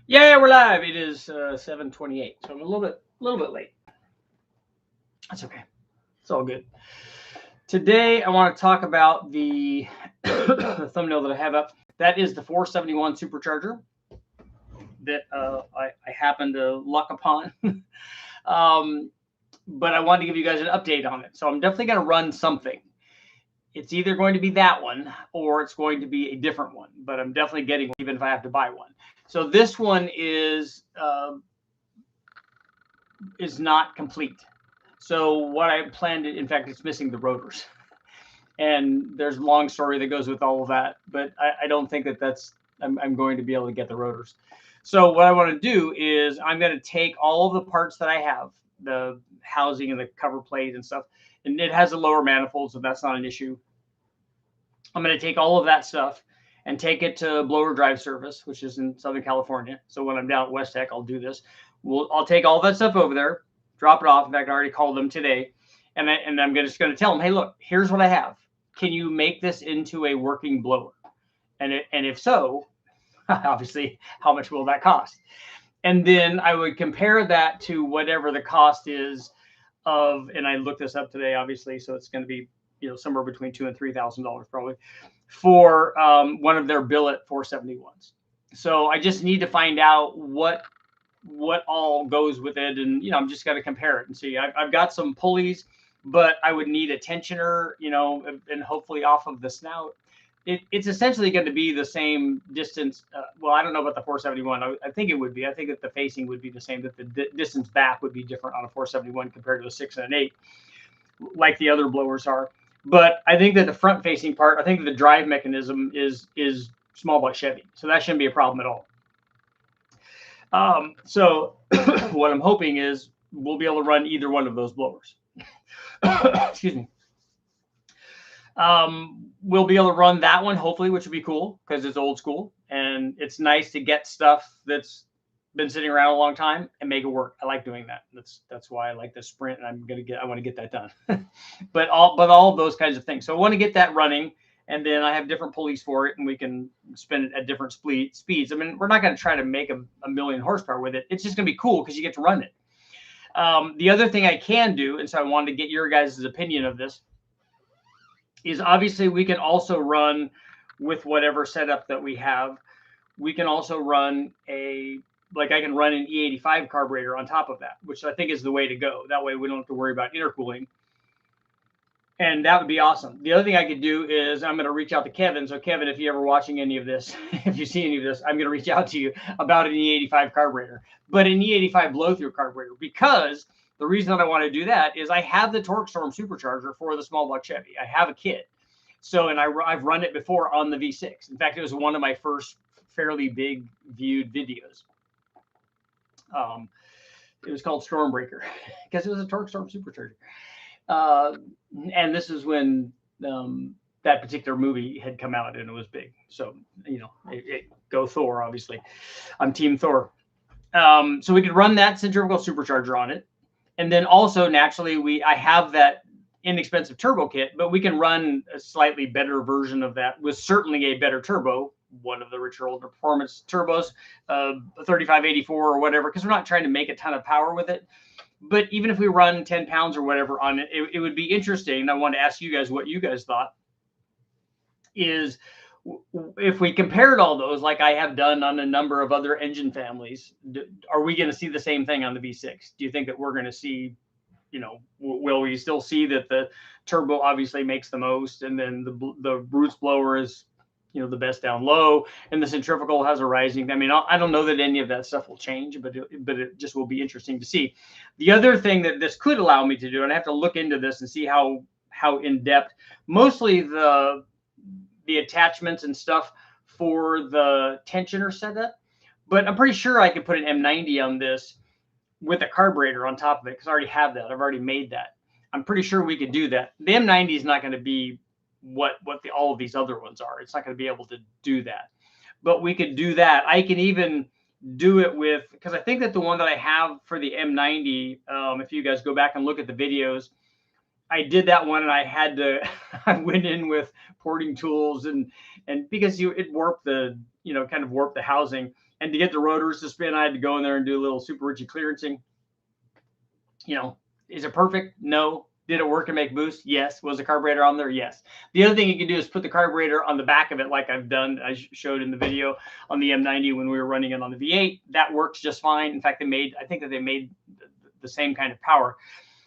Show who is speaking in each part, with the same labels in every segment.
Speaker 1: Yeah, we're live. It is 7:28, so I'm a little bit late. That's okay. It's all good. Today, I want to talk about the, the thumbnail that I have up. That is the 471 Supercharger that I happened to luck upon. um, but I wanted to give you guys an update on it. So I'm definitely going to run something. It's either going to be that one or it's going to be a different one. But I'm definitely getting one, even if I have to buy one. So this one is not complete. So what I planned, in fact, it's missing the rotors, and there's a long story that goes with all of that. But I don't think I'm going to be able to get the rotors. So what I want to do is I'm going to take all of the parts that I have, the housing and the cover plate and stuff, and it has a lower manifold, so that's not an issue. I'm going to take all of that stuff and take it to blower drive service, which is in Southern California. So when I'm down at West Tech, I'll do this. I'll take all that stuff over there, drop it off. In fact, I already called them today, and I'm just going to tell them, hey, look, here's what I have. Can you make this into a working blower? And if so, obviously, how much will that cost? And then I would compare that to whatever the cost is of, and I looked this up today, obviously, so it's going to be somewhere between $2,000 and $3,000 probably for one of their billet 471s. So I just need to find out what all goes with it, and I'm just got to compare it and see. I've got some pulleys, but I would need a tensioner, and hopefully off of the snout. It's essentially going to be the same distance. Well, I don't know about the 471. I think it would be. I think that the facing would be the same, that the distance back would be different on a 471 compared to a 6 and an 8, like the other blowers are. But I think that the front facing part, I think that the drive mechanism is small block Chevy. So that shouldn't be a problem at all. So what I'm hoping is we'll be able to run either one of those blowers. Excuse me. We'll be able to run that one, hopefully, which would be cool because it's old school. And it's nice to get stuff that's been sitting around a long time and make it work. I like doing that. That's why I like the Sprint, and I want to get that done. but all of those kinds of things. So I want to get that running, and then I have different pulleys for it, and we can spin it at different speeds. I mean, we're not going to try to make a million horsepower with it. It's just going to be cool because you get to run it. The other thing I can do, and so I wanted to get your guys' opinion of this, is obviously we can also run with whatever setup that we have. We can also run I can run an E85 carburetor on top of that, which I think is the way to go. That way we don't have to worry about intercooling. And that would be awesome. The other thing I could do is I'm going to reach out to Kevin. So Kevin, if you're ever watching any of this, if you see any of this, I'm going to reach out to you about an E85 carburetor, but an E85 blow-through carburetor, because the reason that I want to do that is I have the Torque Storm Supercharger for the small block Chevy. I have a kit. So, and I've run it before on the V6. In fact, it was one of my first fairly big viewed videos. It was called Stormbreaker because it was a Torque Storm Supercharger. And this is when that particular movie had come out and it was big. So, go Thor, obviously. I'm Team Thor. So we could run that centrifugal supercharger on it. And then also, naturally, I have that inexpensive turbo kit, but we can run a slightly better version of that with certainly a better turbo, one of the richer older performance turbos, 3584 or whatever, because we're not trying to make a ton of power with it. But even if we run 10 pounds or whatever on it, it would be interesting. I want to ask you guys what you guys thought is if we compared all those, like I have done on a number of other engine families, are we going to see the same thing on the V6? Do you think that we're going to see, will we still see that the turbo obviously makes the most, and then the Roots blower is, the best down low, and the centrifugal has a rising? I mean, I don't know that any of that stuff will change, but it just will be interesting to see. The other thing that this could allow me to do, and I have to look into this and see how in depth, mostly the attachments and stuff for the tensioner setup, but I'm pretty sure I could put an M90 on this with a carburetor on top of it because I already have that. I've already made that. I'm pretty sure we could do that. The M90 is not going to be what all of these other ones are. It's not going to be able to do that, but we could do that. I can even do it with, because I think that the one that I have for the M90, if you guys go back and look at the videos, I did that one, and I had to I went in with porting tools, and because it warped the, kind of warped the housing, and to get the rotors to spin, I had to go in there and do a little super Richie clearancing. Is it perfect? No. Did it work and make boost? Yes. Was the carburetor on there? Yes. The other thing you can do is put the carburetor on the back of it, like I've done. I showed in the video on the M90 when we were running it on the V8. That works just fine. In fact, I think that they made the same kind of power,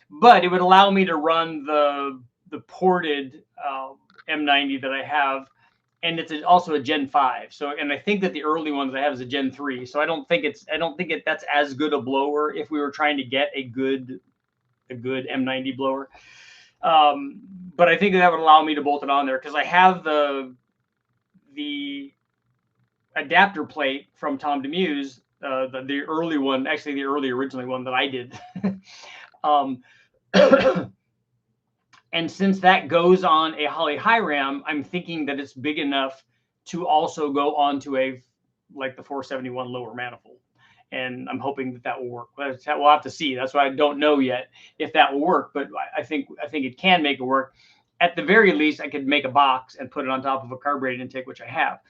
Speaker 1: but it would allow me to run the ported M90 that I have, and it's also a Gen 5. So, and I think that the early ones I have is a Gen 3. So I don't think that's as good a blower if we were trying to get a good M90 blower. But I think that would allow me to bolt it on there, because I have the adapter plate from Tom DeMuse, the early one, actually the originally one that I did. And since that goes on a Holley high ram, I'm thinking that it's big enough to also go onto like the 471 lower manifold. And I'm hoping that will work. We'll have to see. That's why I don't know yet if that will work, but I think it can make it work. At the very least, I could make a box and put it on top of a carbureted intake, which I have.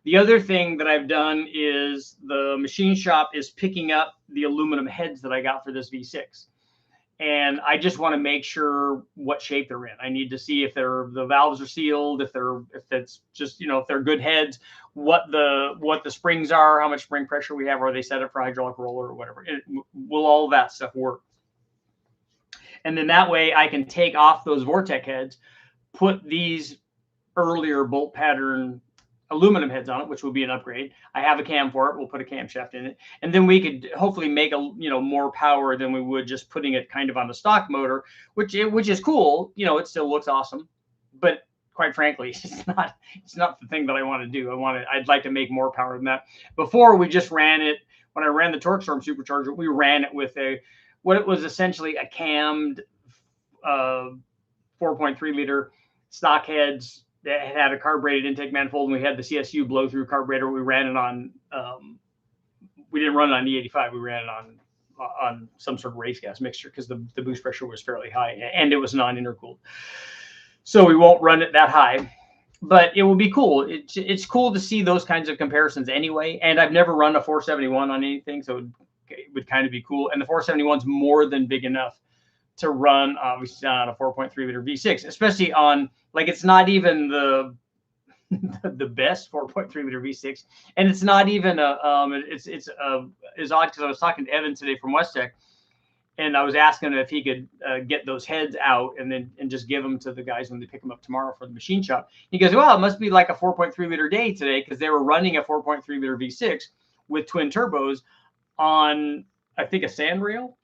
Speaker 1: The other thing that I've done is the machine shop is picking up the aluminum heads that I got for this V6. And I just want to make sure what shape they're in. I need to see if the valves are sealed, if it's just, if they're good heads, what the springs are, how much spring pressure we have, or are they set up for hydraulic roller or whatever. Will all of that stuff work? And then that way I can take off those Vortec heads, put these earlier bolt pattern aluminum heads on it, which will be an upgrade. I have a cam for it. We'll put a camshaft in it, and then we could hopefully make more power than we would just putting it kind of on the stock motor, which is cool. It still looks awesome, but quite frankly, it's not the thing that I want to do. I'd like to make more power than that. Before, we just ran it. When I ran the Torque Storm Supercharger, we ran it with what it was essentially a cammed 4.3 liter stock heads that had a carbureted intake manifold, and we had the CSU blow through carburetor. We ran it on, we didn't run it on E85. We ran it on some sort of race gas mixture, because the boost pressure was fairly high, and it was non-intercooled. So we won't run it that high, but it will be cool. It's cool to see those kinds of comparisons anyway. And I've never run a 471 on anything, so it would kind of be cool. And the 471's more than big enough to run, obviously, on a 4.3 liter V6, especially on, like, it's not even the best 4.3 liter V6, and it's not even it's odd, because I was talking to Evan today from West-Tech, and I was asking him if he could get those heads out and just give them to the guys when they pick them up tomorrow for the machine shop. He goes, well, it must be like a 4.3 liter day today, because they were running a 4.3 liter V6 with twin turbos on, I think, a sand rail.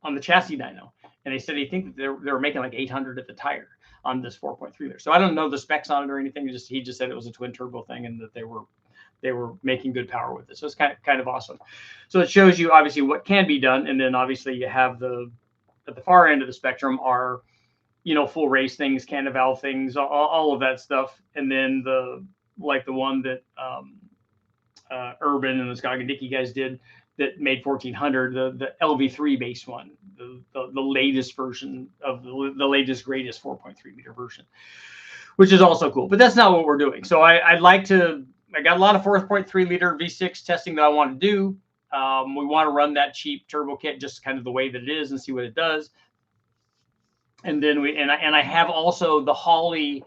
Speaker 1: On the chassis dyno, and they said he think that they were making like 800 at the tire on this 4.3 liter. So I don't know the specs on it or anything. He just said it was a twin turbo thing, and that they were making good power with it. So it's kind of awesome. So it shows you obviously what can be done, and then obviously you have at the far end of the spectrum are full race things, Canaval things, all of that stuff, and then the one that Urban and the Skagadicky guys did, that made 1400, the LV3 base one, the latest version of the latest greatest 4.3 liter version, which is also cool. But that's not what we're doing. So I got a lot of 4.3 liter V6 testing that I want to do. We want to run that cheap turbo kit just kind of the way that it is and see what it does. And then I have also the Holley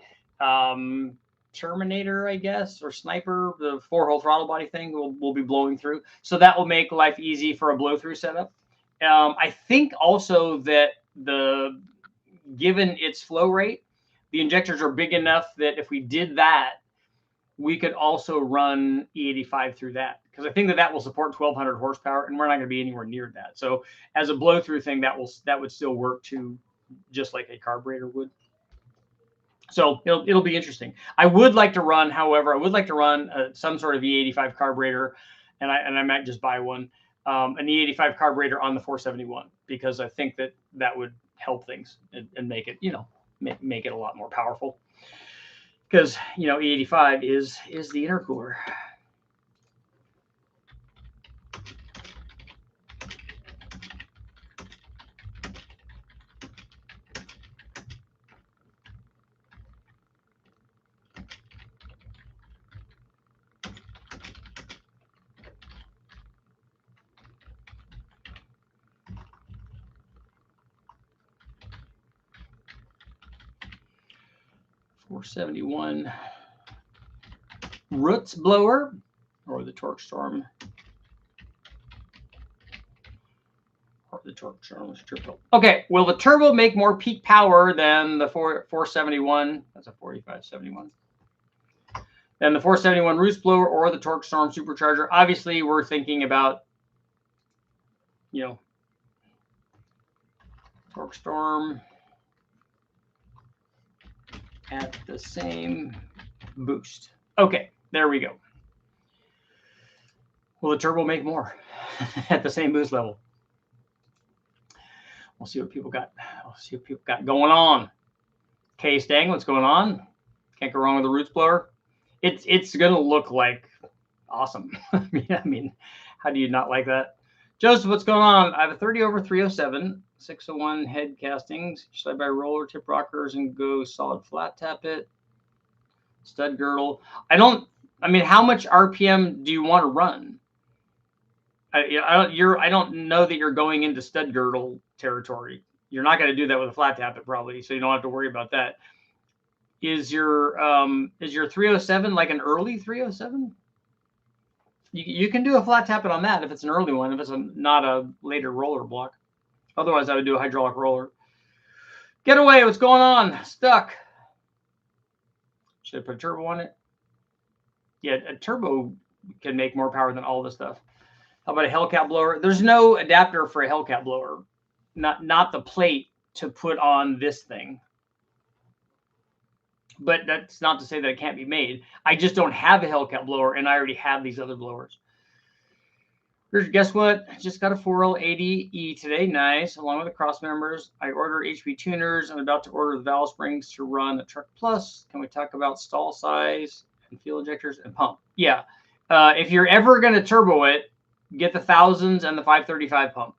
Speaker 1: Terminator, I guess, or Sniper, the 4-hole throttle body thing will be blowing through. So that will make life easy for a blow through setup. I think also that given its flow rate, the injectors are big enough that if we did that, we could also run E85 through that, because I think that will support 1200 horsepower, and we're not going to be anywhere near that. So as a blow through thing, that would still work too, just like a carburetor would. So it'll be interesting. I would like to run, however, some sort of E85 carburetor, and I might just buy one, an E85 carburetor on the 471, because I think that would help things and make it, make it a lot more powerful. Because E85 is the intercooler. 471 roots blower or the torque storm. Or the torque storm was turbo. Okay, will the turbo make more peak power than the 471? That's a 4571. Than the 471 roots blower or the torque storm supercharger? Obviously, we're thinking about, you know, torque storm at the same boost. Okay, there we go. Will the turbo make more at the same boost level? We'll see what people got. We'll see what people got going on. K Stang, what's going on? Can't go wrong with the roots blower. It's gonna look like awesome. I mean, how do you not like that? Joseph, what's going on? I have a 30 over 307, 601 head castings. Should I buy roller tip rockers and go solid flat tap it? Stud girdle. I mean, how much RPM do you want to run? I don't know that you're going into stud girdle territory. You're not going to do that with a flat tap it probably, so you don't have to worry about that. Is your 307 like an early 307? You can do a flat tap it on that if it's an early one, if it's not a later roller block. Otherwise, I would do a hydraulic roller. Getaway, what's going on? Stuck. Should I put a turbo on it? Yeah, a turbo can make more power than all this stuff. How about a Hellcat blower? There's no adapter for a Hellcat blower. Not the plate to put on this thing. But that's not to say that it can't be made. I just don't have a Hellcat blower, and I already have these other blowers. Guess what? Just got a 4L80E today. Nice. Along with the cross members. I ordered HP tuners. I'm about to order the valve springs to run a Truck Plus. Can we talk about stall size and fuel injectors and pump? Yeah. If you're ever going to turbo it, get the 1000s and the 535 pump.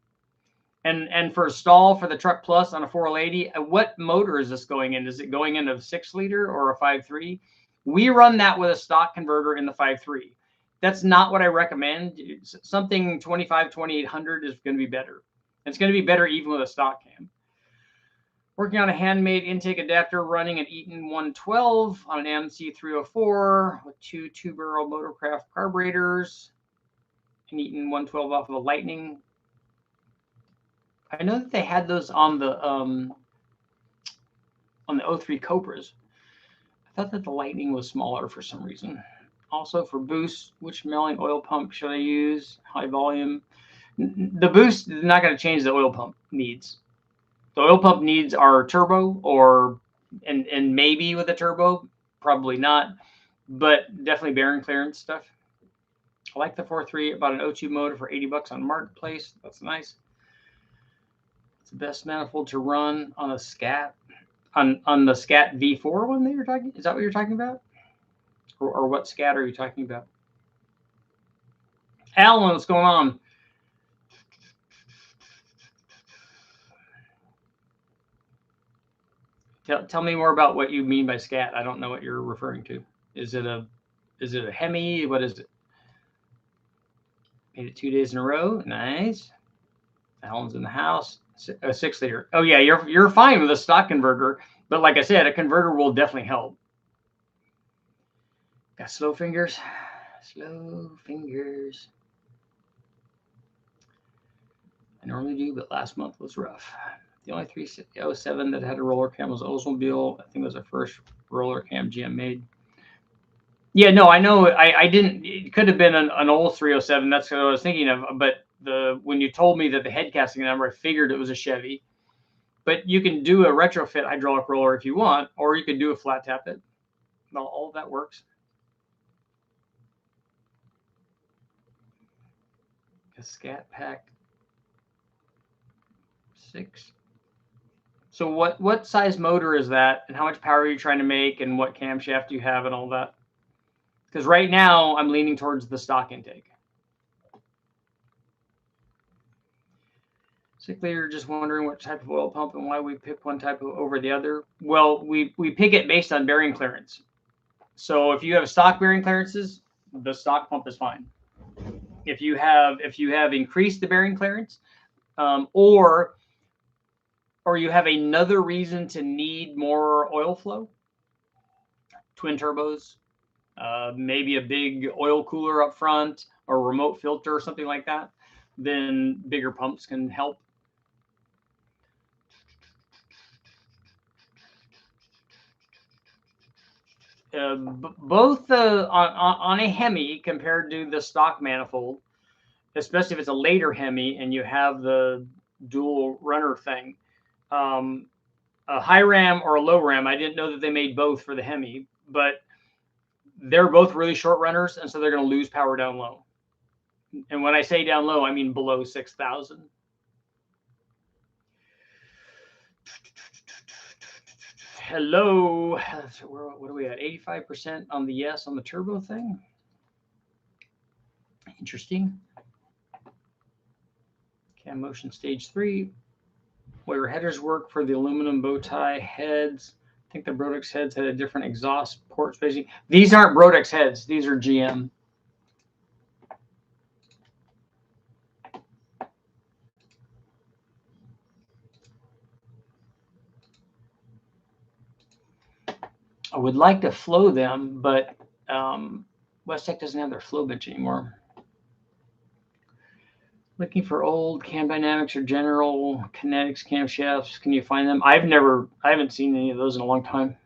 Speaker 1: And for a stall for the Truck Plus on a 4L80, what motor is this going in? Is it going into a 6-liter or a 5.3? We run that with a stock converter in the 5.3. That's not what I recommend. Something 2800 is going to be better. It's going to be better even with a stock cam. Working on a handmade intake adapter running an Eaton 112 on an MC 304 with two 2-barrel Motorcraft carburetors. An Eaton 112 off of a Lightning. I know that they had those on the 03 Cobras. I thought that the Lightning was smaller for some reason. Also for boost, which milling oil pump should I use? High volume. The boost is not going to change the oil pump needs. The oil pump needs are turbo and maybe with a turbo, probably not, but definitely bearing clearance stuff. I like the 4.3. About an O2 motor for $80 on Marketplace. That's nice. It's the best manifold to run on a Scat. On the Scat V4 one that you're talking. Is that what you're talking about? Or what Scat are you talking about? Alan, what's going on? Tell me more about what you mean by Scat. I don't know what you're referring to. Is it a Hemi? What is it? Made it 2 days in a row. Nice. Alan's in the house. A 6-liter. Oh yeah, you're fine with a stock converter, but like I said, a converter will definitely help. Got slow fingers. Slow fingers. I normally do, but last month was rough. The only 307 that had a roller cam was Oldsmobile. I think it was the first roller cam GM made. Yeah, no, I know. I didn't. It could have been an old 307. That's what I was thinking of. But when you told me that the head casting number, I figured it was a Chevy. But you can do a retrofit hydraulic roller if you want, or you can do a flat tap it. Well, all of that works. A Scat Pack 6. So what size motor is that, and how much power are you trying to make, and what camshaft do you have, and all that? Because right now I'm leaning towards the stock intake. Basically, you're just wondering what type of oil pump and why we pick one type over the other. Well, we pick it based on bearing clearance. So if you have stock bearing clearances, the stock pump is fine. If you have increased the bearing clearance, or you have another reason to need more oil flow, twin turbos, maybe a big oil cooler up front or a remote filter or something like that, then bigger pumps can help. Both on a Hemi compared to the stock manifold, especially if it's a later Hemi and you have the dual runner thing, a high ram or a low ram. I didn't know that they made both for the Hemi, but they're both really short runners, and so they're going to lose power down low. And when I say down low, I mean below 6,000. Hello. What are we at? 85% on the yes on the turbo thing. Interesting. Cam motion stage 3. Where headers work for the aluminum bow tie heads. I think the Brodex heads had a different exhaust port spacing. These aren't Brodex heads. These are GM. I would like to flow them, but Westech doesn't have their flow bench anymore. Looking for old cam dynamics or general kinetics camshafts. Can you find them? I haven't seen any of those in a long time.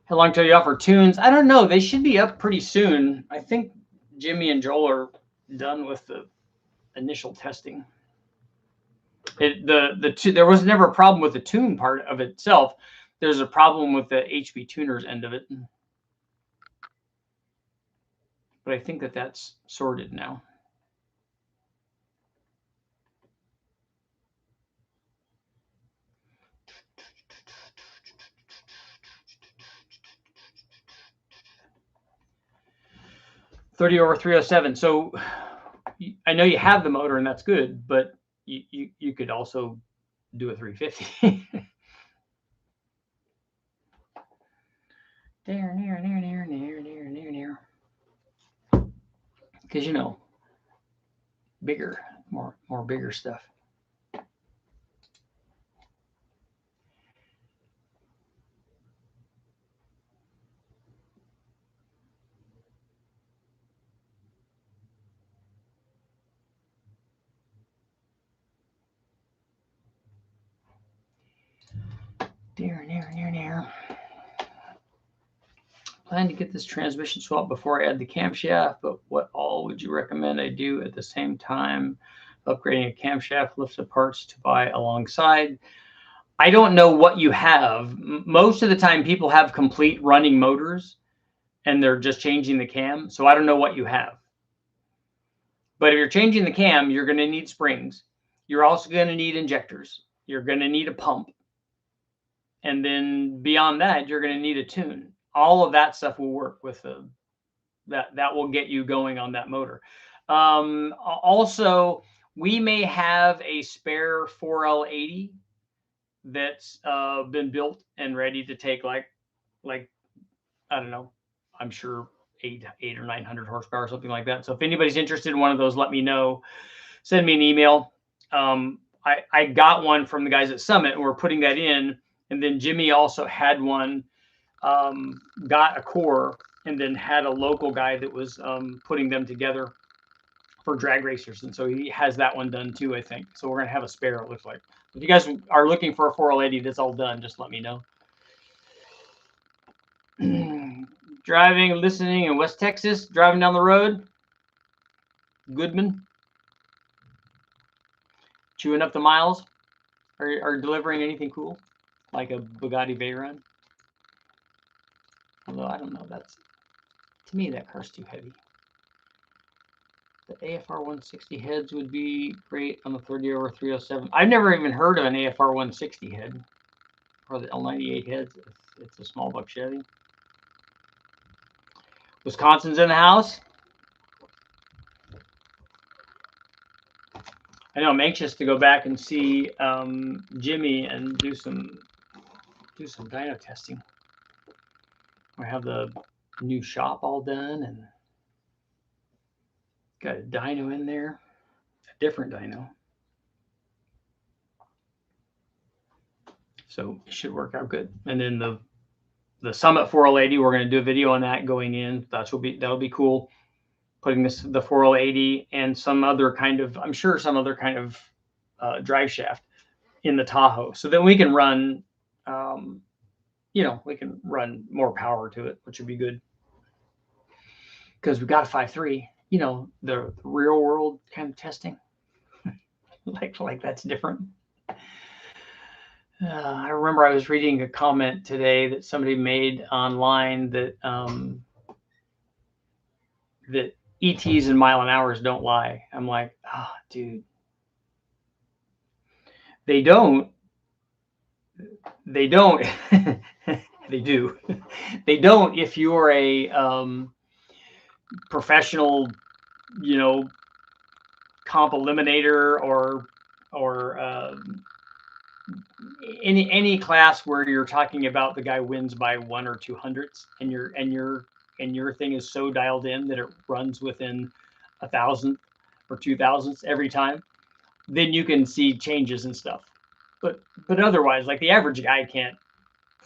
Speaker 1: How long till you offer tunes? I don't know. They should be up pretty soon. I think Jimmy and Joel are done with the initial testing. There was never a problem with the tune part of it itself. There's a problem with the HB tuners end of it. But I think that that's sorted now. $30/307. So I know you have the motor, and that's good, but you could also do a 350. Near. Because bigger, more bigger stuff. Near. Plan to get this transmission swap before I add the camshaft, but what all would you recommend I do at the same time? Upgrading a camshaft, lifts of parts to buy alongside. I don't know what you have. Most of the time people have complete running motors and they're just changing the cam. So I don't know what you have. But if you're changing the cam, you're going to need springs. You're also going to need injectors. You're going to need a pump. And then beyond that, you're going to need a tune. All of that stuff will work with that will get you going on that motor. Also, we may have a spare 4L80 that's been built and ready to take like I don't know, I'm sure 800 or 900 horsepower or something like that. So if anybody's interested in one of those, let me know. Send me an email. I got one from the guys at Summit, and we're putting that in. And then Jimmy also had one, got a core, and then had a local guy that was putting them together for drag racers. And so he has that one done too, I think. So we're going to have a spare, it looks like. If you guys are looking for a 4L80 that's all done, just let me know. Driving, listening in West Texas, driving down the road. Goodman. Chewing up the miles. Are delivering anything cool? Like a Bugatti Veyron? Although I don't know, to me that car's too heavy. The AFR 160 heads would be great on the 30/307. I've never even heard of an AFR 160 head. Or the L98 heads. It's a small buck Chevy. Wisconsin's in the house. I know I'm anxious to go back and see Jimmy and do some dyno testing. I have the new shop all done and got a dyno in there, a different dyno. So it should work out good. And then the the Summit 4L80, we're going to do a video on that going in. That'll be cool. Putting the 4L80 and some other kind of, I'm sure some other kind of drive shaft in the Tahoe, so that we can run, we can run more power to it, which would be good. Because we've got a 5.3, the real world kind of testing, like that's different. I remember I was reading a comment today that somebody made online that that ETs and mile an hours don't lie. I'm like, oh, dude, they don't. They don't. They do. They don't if you're a professional, comp eliminator or any class where you're talking about the guy wins by 1 or 2 hundredths, and your thing is so dialed in that it runs within 1,000th or 2,000ths every time, then you can see changes and stuff. But otherwise, like the average guy can't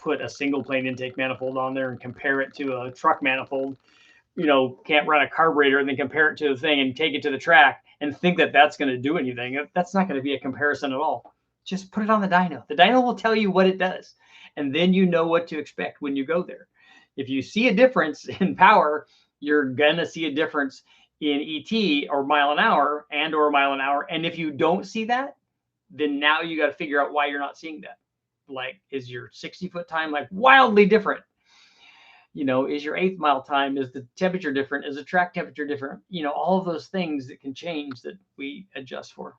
Speaker 1: put a single plane intake manifold on there and compare it to a truck manifold. Can't run a carburetor and then compare it to the thing and take it to the track and think that that's going to do anything. That's not going to be a comparison at all. Just put it on the dyno. The dyno will tell you what it does, and then you know what to expect when you go there. If you see a difference in power, you're going to see a difference in ET or mile an hour or mile an hour. And if you don't see that, then now you got to figure out why you're not seeing that. Like, is your 60-foot time like wildly different? Is your 8th mile time, is the temperature different? Is the track temperature different? All of those things that can change that we adjust for.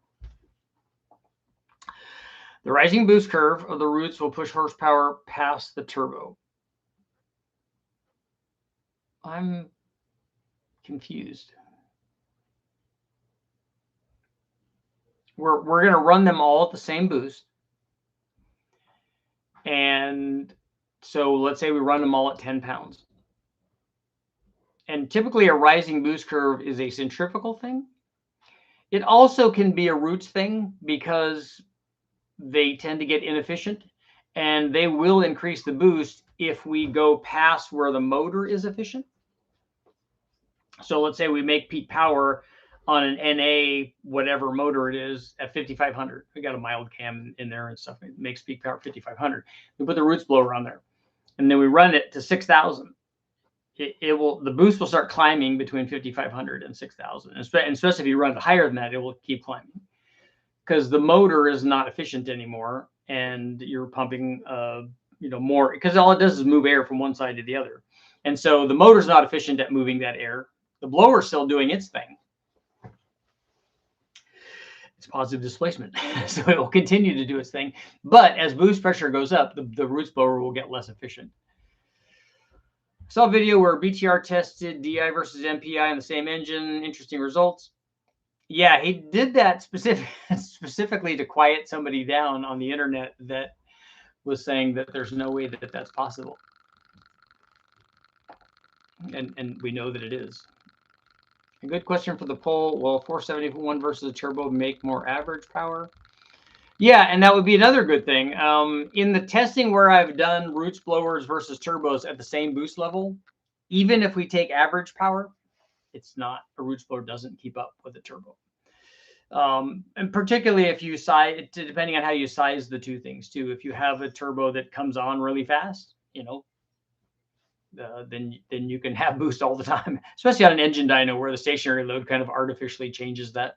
Speaker 1: The rising boost curve of the roots will push horsepower past the turbo. I'm confused. We're going to run them all at the same boost. And so let's say we run them all at 10 pounds. And typically a rising boost curve is a centrifugal thing. It also can be a roots thing because they tend to get inefficient, and they will increase the boost if we go past where the motor is efficient. So let's say we make peak power on an NA, whatever motor it is, at 5,500. We got a mild cam in there and stuff. It makes peak power 5,500. We put the roots blower on there, and then we run it to 6,000. The boost will start climbing between 5,500 and 6,000. And especially if you run it higher than that, it will keep climbing because the motor is not efficient anymore, and you're pumping, more, because all it does is move air from one side to the other. And so the motor's not efficient at moving that air. The blower's still doing its thing. It's positive displacement. So it will continue to do its thing. But as boost pressure goes up, the roots blower will get less efficient. I saw a video where BTR tested DI versus MPI in the same engine. Interesting results. Yeah, he did that specifically to quiet somebody down on the internet that was saying that there's no way that that's possible. And we know that it is. A good question for the poll. Will 471 versus a turbo make more average power? Yeah, and that would be another good thing. In the testing where I've done roots blowers versus turbos at the same boost level, even if we take average power, it's not, a roots blower doesn't keep up with a turbo. And particularly if you size, depending on how you size the two things too. If you have a turbo that comes on really fast, then you can have boost all the time, especially on an engine dyno where the stationary load kind of artificially changes that.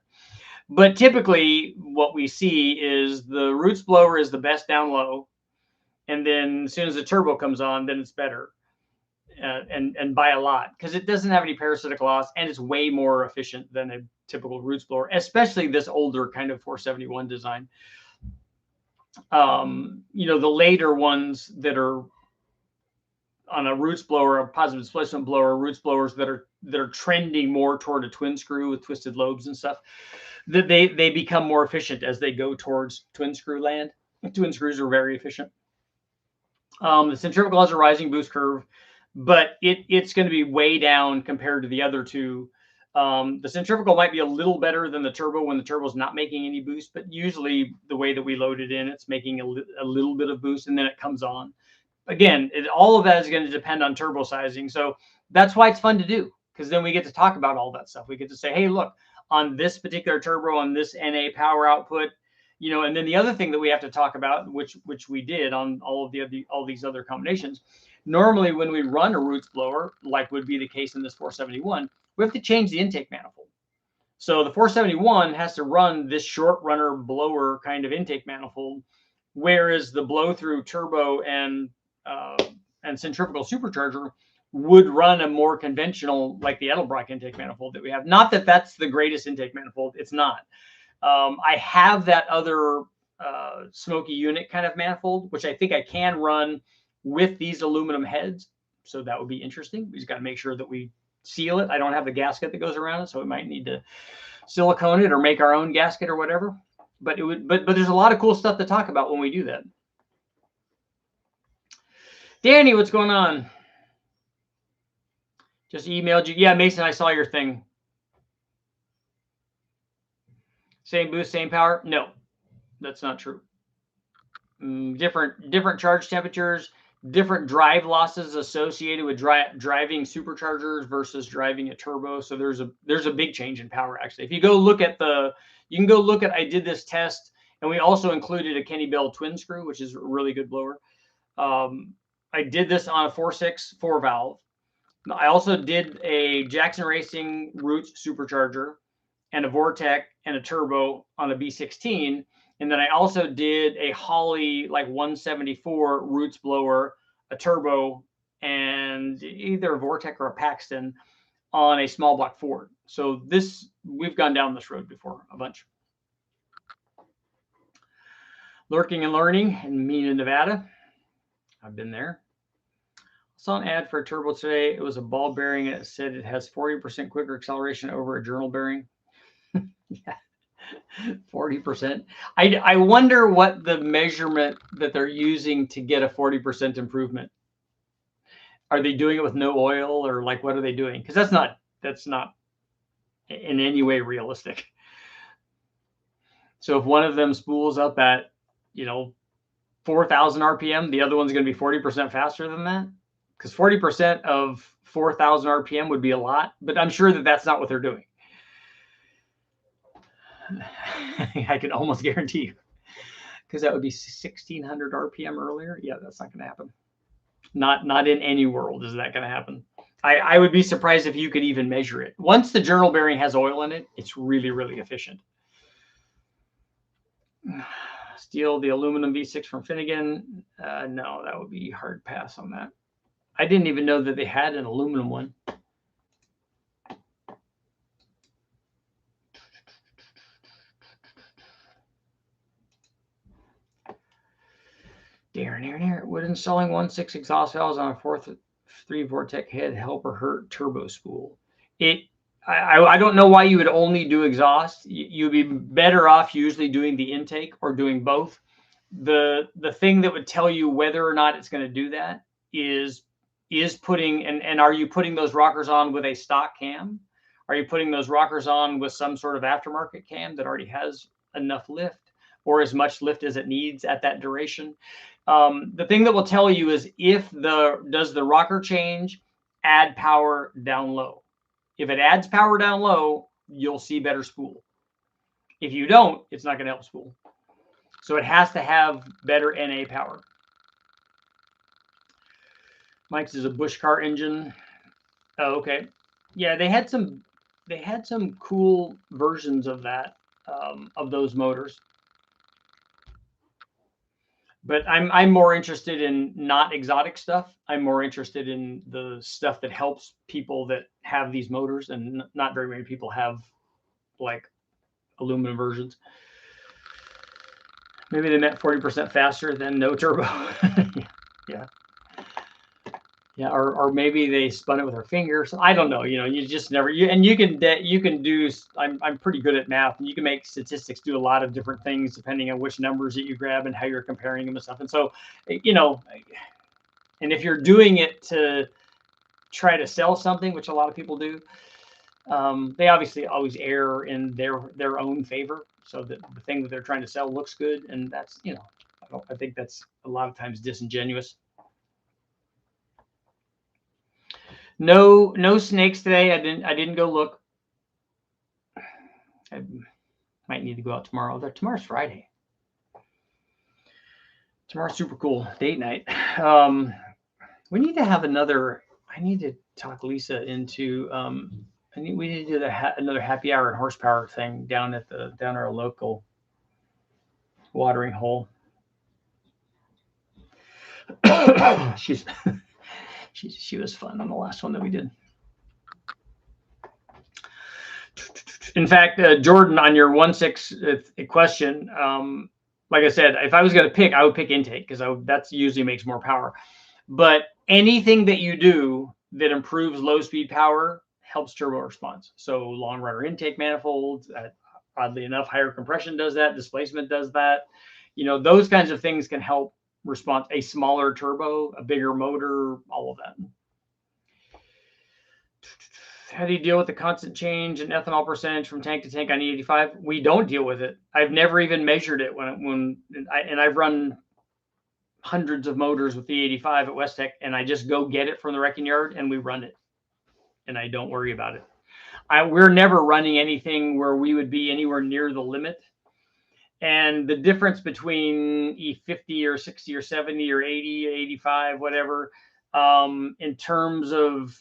Speaker 1: But typically what we see is the roots blower is the best down low. And then as soon as the turbo comes on, then it's better. And by a lot, because it doesn't have any parasitic loss, and it's way more efficient than a typical roots blower, especially this older kind of 471 design. The later ones that are on a roots blower, a positive displacement blower, roots blowers that are trending more toward a twin screw with twisted lobes and stuff, that they become more efficient as they go towards twin screw land. Twin screws are very efficient. The centrifugal has a rising boost curve, but it's going to be way down compared to the other two. The centrifugal might be a little better than the turbo when the turbo is not making any boost, but usually the way that we load it in, it's making a little bit of boost, and then it comes on. again, all of that is going to depend on turbo sizing. So that's why it's fun to do, because then we get to talk about all that stuff. We get to say, hey, look, on this particular turbo, on this NA power output, you know, and then the other thing that we have to talk about, which we did on all these other combinations, normally when we run a roots blower, like would be the case in this 471, we have to change the intake manifold. So the 471 has to run this short runner blower kind of intake manifold, whereas the blow through turbo and centrifugal supercharger would run a more conventional, like the Edelbrock intake manifold that we have. Not that that's the greatest intake manifold. It's not. I have that other smoky unit kind of manifold, which I think I can run with these aluminum heads. So that would be interesting. We just got to make sure that we seal it. I don't have the gasket that goes around it, so we might need to silicone it or make our own gasket or whatever. But it would. But there's a lot of cool stuff to talk about when we do that. Danny, what's going on? Just emailed you. Yeah, Mason, I saw your thing. Same boost, same power? No, that's not true. Different charge temperatures, different drive losses associated with driving superchargers versus driving a turbo. So there's a big change in power actually. If you go look at you can go look at, I did this test, and we also included a Kenny Bell twin screw, which is a really good blower. I did this on a 4.6 4-valve. I also did a Jackson Racing Roots supercharger and a Vortec and a turbo on a B16. And then I also did a Holley like 174 Roots blower, a turbo, and either a Vortec or a Paxton on a small block Ford. So we've gone down this road before a bunch. Lurking and Learning in Mena, Nevada. I've been there. Saw an ad for a turbo today. It was a ball bearing, and it said it has 40% quicker acceleration over a journal bearing. Yeah, 40%. I wonder what the measurement that they're using to get a 40% improvement. Are they doing it with no oil, or like what are they doing? Because that's not in any way realistic. So if one of them spools up at 4,000 RPM, the other one's going to be 40% faster than that. Because 40% of 4,000 RPM would be a lot, but I'm sure that that's not what they're doing. I can almost guarantee you, because that would be 1,600 RPM earlier. Yeah, that's not going to happen. Not in any world is that going to happen. I would be surprised if you could even measure it. Once the journal bearing has oil in it, it's really, really efficient. Steal the aluminum V6 from Finnegan. No, that would be hard pass on that. I didn't even know that they had an aluminum one. Would installing 1.6 exhaust valves on a 4.3 Vortec head help or hurt turbo spool? I don't know why you would only do exhaust. You'd be better off usually doing the intake or doing both. The thing that would tell you whether or not it's going to do that is putting, and are you putting those rockers on with a stock cam? Are you putting those rockers on with some sort of aftermarket cam that already has enough lift or as much lift as it needs at that duration? The thing that will tell you is does the rocker change add power down low? If it adds power down low, you'll see better spool. If you don't, it's not going to help spool. So it has to have better NA power. Mike's is a Bush car engine. Oh, okay. Yeah, they had some cool versions of that, of those motors. But I'm more interested in not exotic stuff. I'm more interested in the stuff that helps people that have these motors, and not very many people have like aluminum versions. Maybe they meant 40% faster than no turbo. Yeah, or maybe they spun it with their fingers. I don't know. You just never. You can do. I'm pretty good at math, and you can make statistics do a lot of different things depending on which numbers that you grab and how you're comparing them and stuff. And so, and if you're doing it to try to sell something, which a lot of people do, they obviously always err in their own favor, so that the thing that they're trying to sell looks good, and that's I think that's a lot of times disingenuous. No snakes today. I didn't go look. I might need to go out tomorrow. Although tomorrow's Friday. Tomorrow's super cool date night. We need to have another. I need to talk Lisa into. We need to do another happy hour and horsepower thing down at our local watering hole. She was fun on the last one that we did. In fact, Jordan, on your 1.6 question, like I said, if I was going to pick, I would pick intake because that's usually makes more power. But anything that you do that improves low speed power helps turbo response. So long runner intake manifolds, oddly enough, higher compression does that, displacement does that. Those kinds of things can help response. A smaller turbo, a bigger motor, all of that. How do you deal with the constant change in ethanol percentage from tank to tank on E85? We don't deal with it. I've never even measured it and I've run hundreds of motors with the E85 at West-Tech, and I just go get it from the wrecking yard and we run it, and I don't worry about it. We're never running anything where we would be anywhere near the limit. And the difference between E50 or 60 or 70 or 80, 85, whatever, in terms of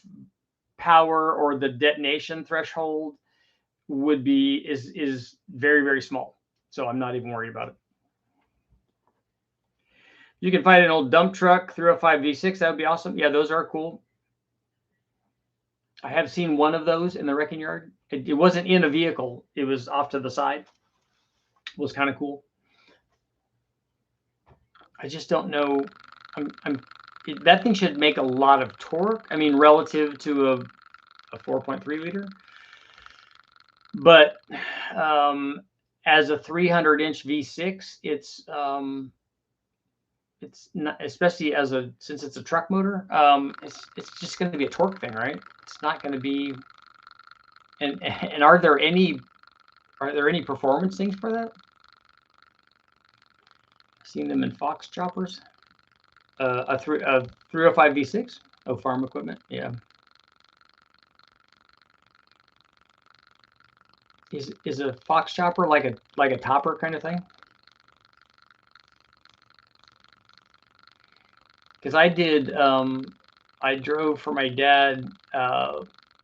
Speaker 1: power or the detonation threshold is very, very small. So I'm not even worried about it. You can find an old dump truck 305 V6. That would be awesome. Yeah, those are cool. I have seen one of those in the wrecking yard. It wasn't in a vehicle. It was off to the side. It was kind of cool. I just don't know. That thing should make a lot of torque. I mean, relative to a 4.3 liter. But as a 300-inch V6, it's not, especially since it's a truck motor. It's just going to be a torque thing, right? It's not going to be. And are there any performance things for that? I've seen them in Fox choppers. A 305 V6. Oh, farm equipment. Yeah. Is a Fox chopper like a topper kind of thing? Because I drove for my dad.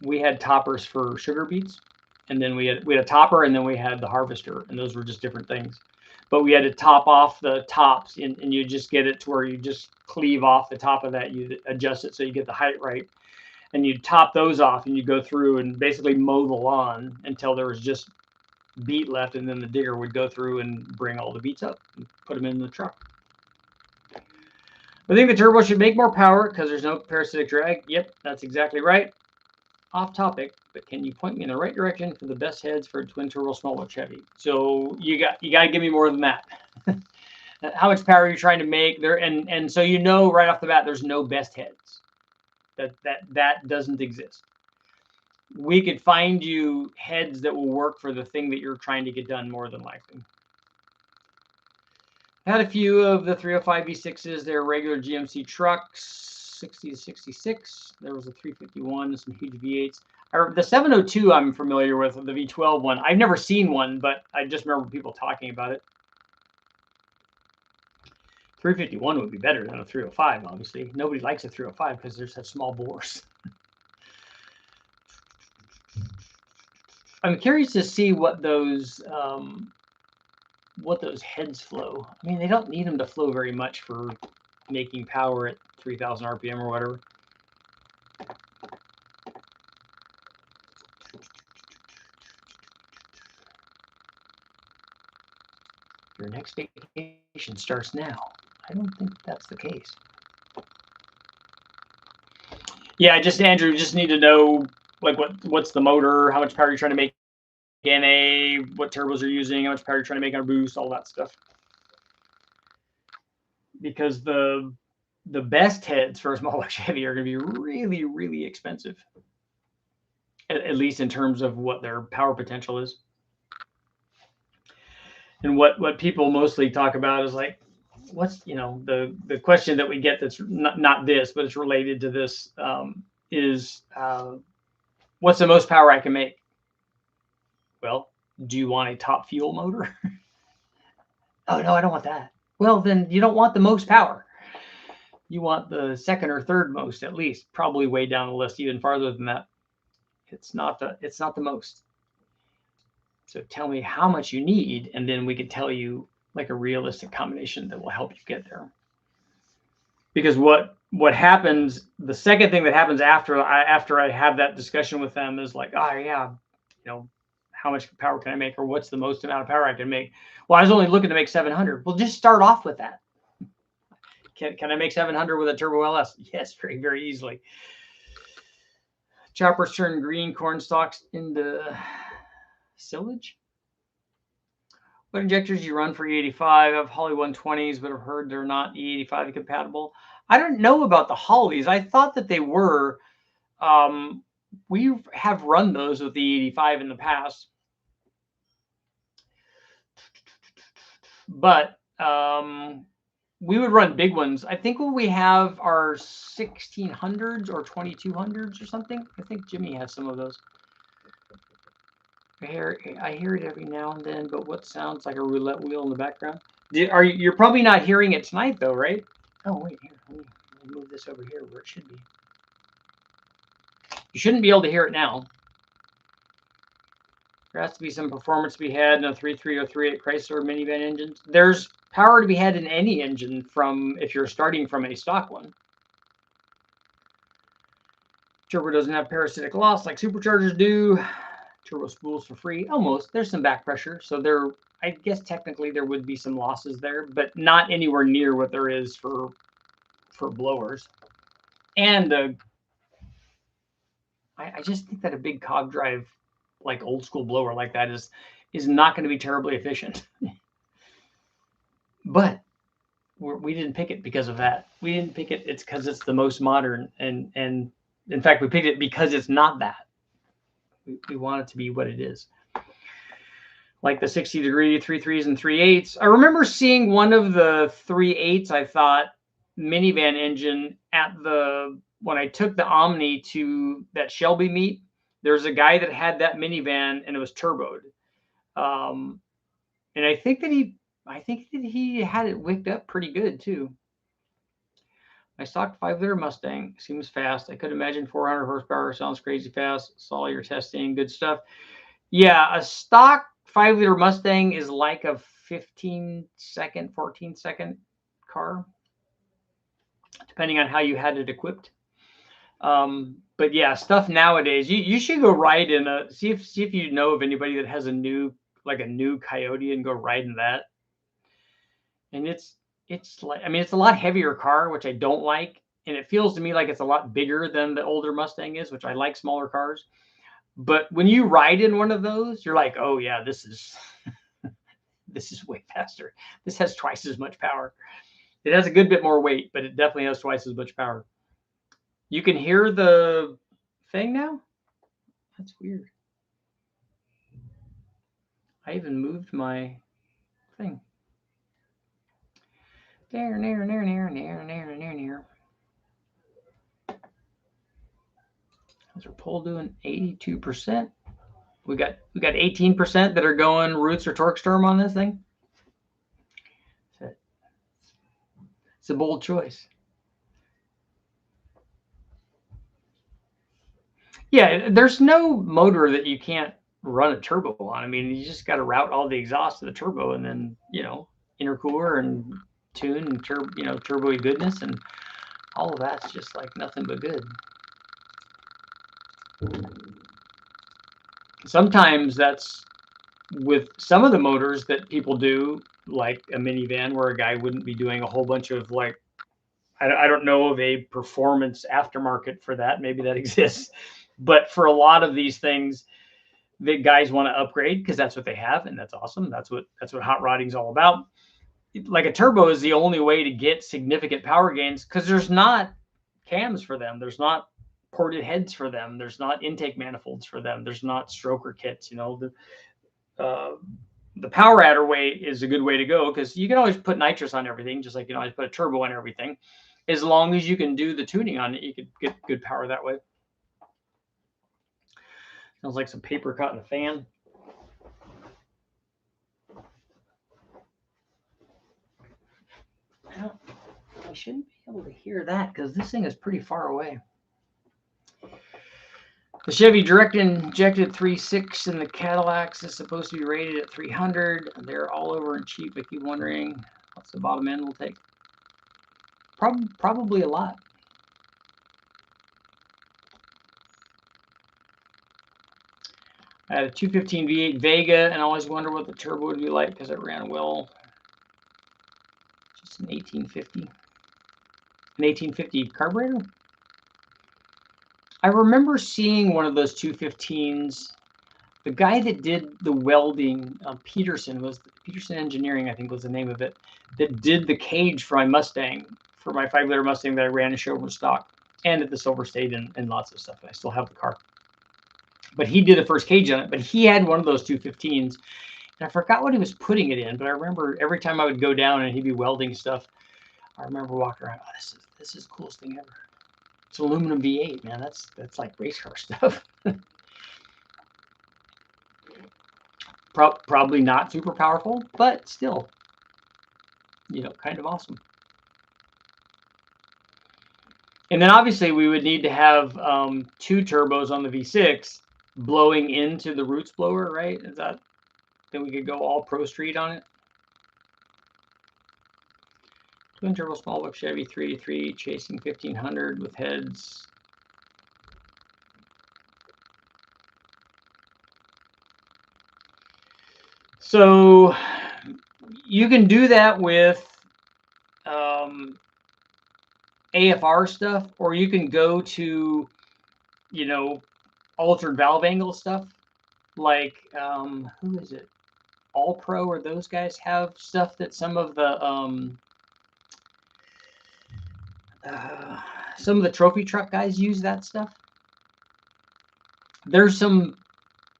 Speaker 1: We had toppers for sugar beets, and then we had a topper, and then we had the harvester, and those were just different things. But we had to top off the tops, and you just get it to where you just cleave off the top of that. You adjust it so you get the height right, and you top those off, and you go through and basically mow the lawn until there was just beet left, and then the digger would go through and bring all the beets up and put them in the truck. I think the turbo should make more power because there's no parasitic drag. Yep, that's exactly right. Off topic, but can you point me in the right direction for the best heads for a twin turbo small block Chevy? So you got to give me more than that. How much power are you trying to make there? And so right off the bat, there's no best heads. That doesn't exist. We could find you heads that will work for the thing that you're trying to get done, more than likely. I had a few of the 305 V6s. They're regular GMC trucks, 60 to 66. There was a 351, some huge V8s. The 702 I'm familiar with, the V12 one. I've never seen one, but I just remember people talking about it. 351 would be better than a 305, obviously. Nobody likes a 305 because they're such small bores. I'm curious to see what those heads flow. I mean, they don't need them to flow very much for making power at 3,000 RPM or whatever. Your next vacation starts now. I don't think that's the case. Yeah, Andrew, just need to know like what's the motor, how much power you're trying to make NA, what turbos you're using, how much power you're trying to make on a boost, all that stuff. Because the best heads for a small block Chevy are going to be really, really expensive, at least in terms of what their power potential is. And what people mostly talk about is like, what's the question that we get that's not this, but it's related to this, is what's the most power I can make? Well, do you want a top fuel motor? Oh, no, I don't want that. Well, then you don't want the most power. You want the second or third most, at least, probably way down the list, even farther than that. It's not the most. So tell me how much you need, and then we can tell you like a realistic combination that will help you get there. Because what happens, the second thing that happens after I have that discussion with them is like, oh yeah, how much power can I make, or what's the most amount of power I can make? Well, I was only looking to make 700. Well, just start off with that. Can I make 700 with a turbo LS? Yes, very, very easily. Choppers turn green, corn stalks into silage. What injectors you run for E85? I have Holley 120s, but I've heard they're not E85 compatible. I don't know about the Hollies. I thought that they were. We have run those with the E85 in the past. But we would run big ones. I think what we have are 1600s or 2200s or something. I think Jimmy has some of those. I hear it every now and then, but what sounds like a roulette wheel in the background? You're probably not hearing it tonight, though, right? Oh, wait, here. Let me move this over here where it should be. You shouldn't be able to hear it now. There has to be some performance to be had in a 3.3 or 3.8 Chrysler minivan engines. There's power to be had in any engine if you're starting from a stock one. Turbo doesn't have parasitic loss like superchargers do. Turbo spools for free. Almost. There's some back pressure. So I guess technically there would be some losses there, but not anywhere near what there is for blowers. And I just think that a big cog drive, like old school blower like that, is not going to be terribly efficient. But we didn't pick it because of that. We didn't pick it. It's because it's the most modern, and in fact we picked it because it's not that. We want it to be what it is. Like the 60-degree 3.3s and 3.8s. I remember seeing one of the 3.8s, I thought, minivan engine when I took the Omni to that Shelby meet. There's a guy that had that minivan and it was turboed. And I think that he had it wicked up pretty good too. My stock 5-liter Mustang seems fast. I could imagine 400 horsepower sounds crazy fast. Saw your testing, good stuff. Yeah, a stock 5-liter Mustang is like a 15-second, 14-second car, depending on how you had it equipped. But yeah, stuff nowadays, you should go ride in see if you know of anybody that has a new Coyote and go ride in that. And it's like, I mean, it's a lot heavier car, which I don't like. And it feels to me like it's a lot bigger than the older Mustang is, which I like smaller cars. But when you ride in one of those, you're like, oh yeah, this is way faster. This has twice as much power. It has a good bit more weight, but it definitely has twice as much power. You can hear the thing now? That's weird. I even moved my thing. There. How's our poll doing? 82%. We got 18% that are going Roots or Torque-Storm on this thing. It's a bold choice. Yeah, there's no motor that you can't run a turbo on. I mean, you just got to route all the exhaust to the turbo, and then intercooler and tune and turbo goodness, and all of that's just like nothing but good. Sometimes that's with some of the motors that people do, like a minivan, where a guy wouldn't be doing a whole bunch of like, I don't know of a performance aftermarket for that. Maybe that exists. But for a lot of these things, the guys want to upgrade because that's what they have, and that's awesome. That's what hot rodding is all about. Like a turbo is the only way to get significant power gains because there's not cams for them. There's not ported heads for them. There's not intake manifolds for them. There's not stroker kits. The power adder way is a good way to go because you can always put nitrous on everything, just like you can always put a turbo on everything. As long as you can do the tuning on it, you could get good power that way. Sounds like some paper caught in a fan. I shouldn't be able to hear that because this thing is pretty far away. The Chevy direct injected 3.6 in the Cadillacs is supposed to be rated at 300. They're all over and cheap. I keep wondering what's the bottom end will take. Probably a lot. I had a 215 V8 Vega and I always wonder what the turbo would be like because it ran well. Just an 1850. An 1850 carburetor? I remember seeing one of those 215s. The guy that did the welding, Peterson Engineering, I think was the name of it, that did the cage for my Mustang, for my 5-liter Mustang that I ran in showroom stock and at the Silver State and lots of stuff. I still have the car. But he did the first cage on it, but he had one of those 215s. And I forgot what he was putting it in, but I remember every time I would go down and he'd be welding stuff, I remember walking around, oh, this is the coolest thing ever. It's an aluminum V8, man. That's like race car stuff. Probably not super powerful, but still, kind of awesome. And then obviously we would need to have 2 turbos on the V6 blowing into the roots blower, right? Is that, then we could go all Pro Street on it. Twin turbo small block Chevy 383 chasing 1500 with heads. So you can do that with AFR stuff, or you can go to, altered valve angle stuff, like who is it? All Pro, or those guys have stuff that some of the trophy truck guys use that stuff. There's some,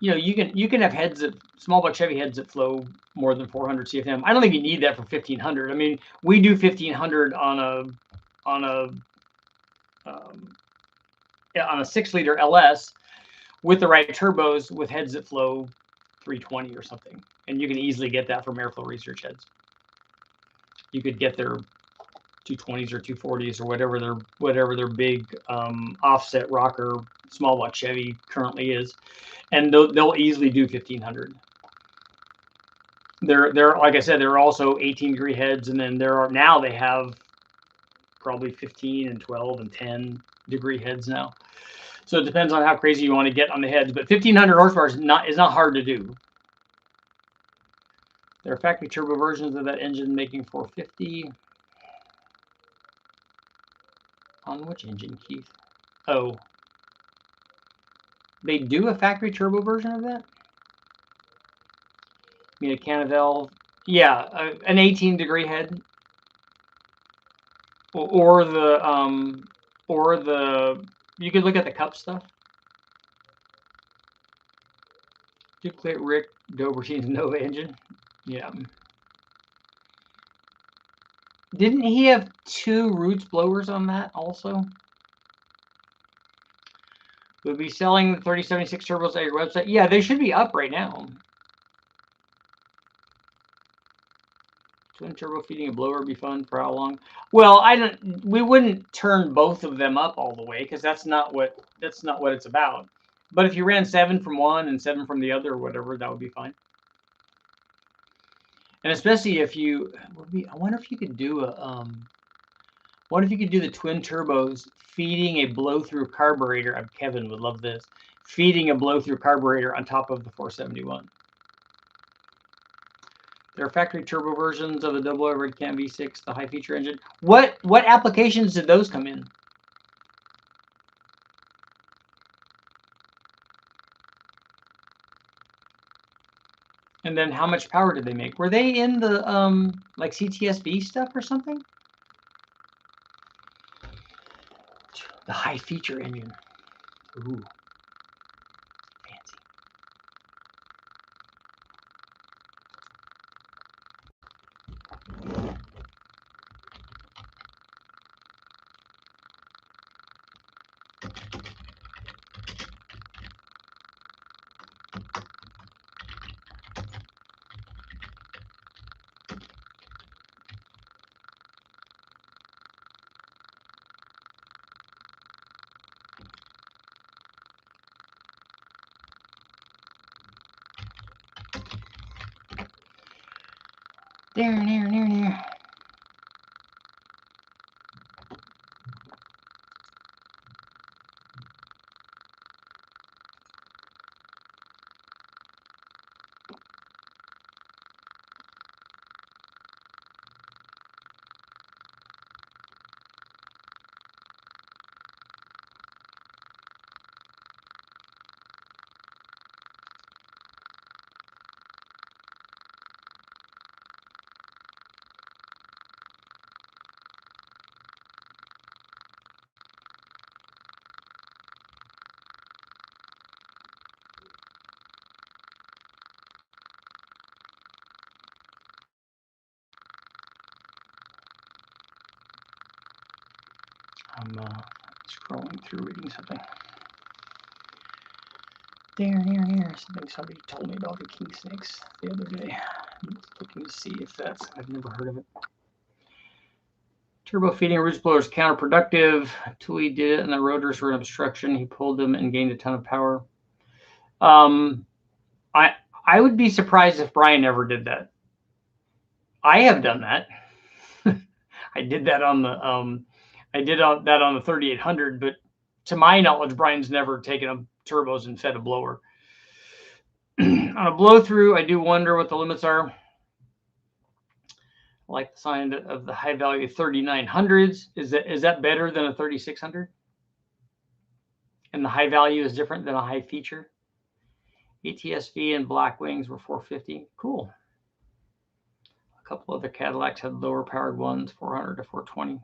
Speaker 1: you can have heads that small block Chevy heads that flow more than 400 CFM. I don't think you need that for 1500. I mean, we do 1500 on a 6-liter LS with the right turbos with heads that flow 320 or something, and you can easily get that from Airflow Research heads. You could get their 220s or 240s or whatever their big offset rocker small block Chevy currently is, and they'll easily do 1500. They're like I said, there are also 18-degree heads, and then they have probably 15 and 12 and 10-degree heads now. So it depends on how crazy you want to get on the heads, but 1500 horsepower is not hard to do. There are factory turbo versions of that engine making 450. On which engine, Keith? Oh, they do a factory turbo version of that? I mean, a Canavel, yeah, an 18-degree head, or the you could look at the cup stuff. Duplicate Rick Doberstein's Nova engine, yeah. Didn't he have 2 roots blowers on that also? We'll be selling the 3076 turbos at your website. Yeah, they should be up right now. Twin turbo feeding a blower would be fun for how long? Well, we wouldn't turn both of them up all the way because that's not what it's about. But if you ran 7 from one and 7 from the other or whatever, that would be fine. And especially if I wonder if you could do what if you could do the twin turbos feeding a blow-through carburetor? Kevin would love this. Feeding a blow-through carburetor on top of the 471. There are factory turbo versions of the double overhead cam V6, the high feature engine. What applications did those come in? And then how much power did they make? Were they in the like CTSV stuff or something? The high feature engine. Ooh. Fancy. There. I'm scrolling through reading something. There. Somebody told me about the king snakes the other day. I'm looking to see if that's, I've never heard of it. Turbo feeding a roots blower is counterproductive. Tui did it and the rotors were an obstruction. He pulled them and gained a ton of power. I would be surprised if Brian ever did that. I have done that. I did that on the that on the 3800, but to my knowledge, Brian's never taken a turbos and fed a blower. On a blow through, I do wonder what the limits are. I like the sign of the high value 3900s. Is that better than a 3600? And the high value is different than a high feature. ETSV and Black Wings were 450. Cool. A couple other Cadillacs had lower powered ones, 400 to 420.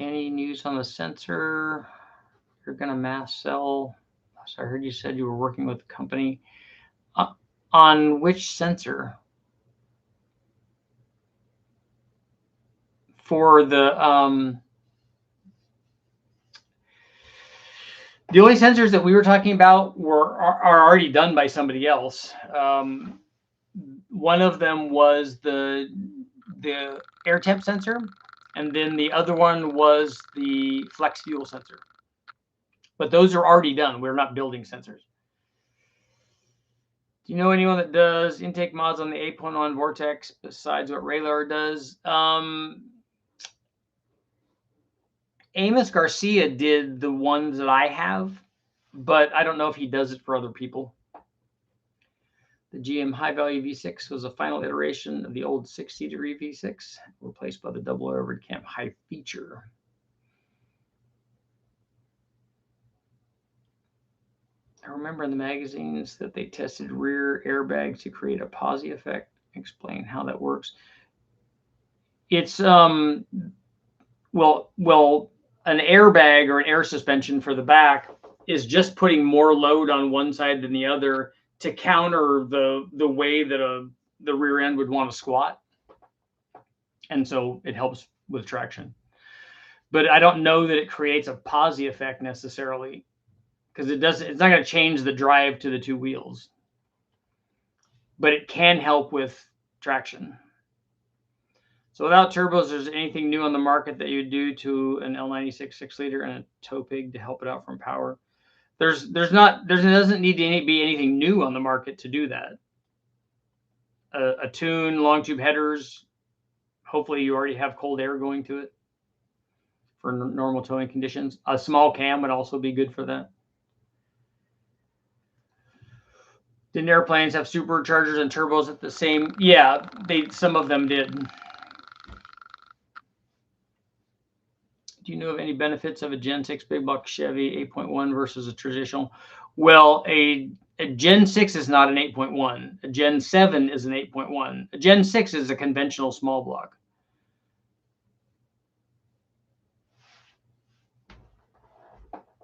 Speaker 1: Any news on the sensor? You're going to mass sell. So I heard you said you were working with the company. On which sensor? For the only sensors that we were talking about are already done by somebody else. One of them was the air temp sensor, and then the other one was the flex fuel sensor. But those are already done. We're not building sensors. Do you know anyone that does intake mods on the 8.1 Vortex besides what Radar does? Amos Garcia did the ones that I have, but I don't know if he does it for other people. The GM High Value V6 was a final iteration of the old 60 V6, replaced by the double overhead cam high feature. I remember in the magazines that they tested rear airbags to create a posi effect. Explain how that works. It's well, an airbag or an air suspension for the back is just putting more load on one side than the other to counter the way that the rear end would want to squat. And so it helps with traction. But I don't know that it creates a posi effect necessarily, because it's not going to change the drive to the two wheels. But it can help with traction. So without turbos, there's anything new on the market that you would do to an L96 6-liter and a tow pig to help it out from power? There doesn't need to be anything new on the market to do that. A tune, long tube headers. Hopefully you already have cold air going to it for normal towing conditions. A small cam would also be good for that. Didn't airplanes have superchargers and turbos at the same? Yeah, some of them did. Do you know of any benefits of a Gen 6 big block Chevy 8.1 versus a traditional? Well, a Gen 6 is not an 8.1. A Gen 7 is an 8.1. A Gen 6 is a conventional small block.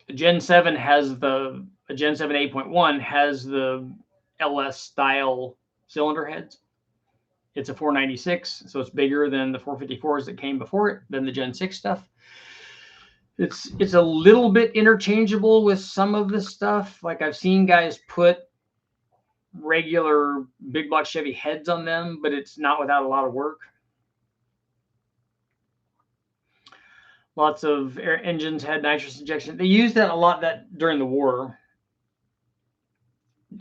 Speaker 1: A Gen 7 8.1 has the LS style cylinder heads. It's a 496, so it's bigger than the 454s that came before it, than the Gen 6 stuff. It's a little bit interchangeable with some of the stuff. Like I've seen guys put regular big block Chevy heads on them, but it's not without a lot of work. Lots of engines had nitrous injection. They used that a lot during the war.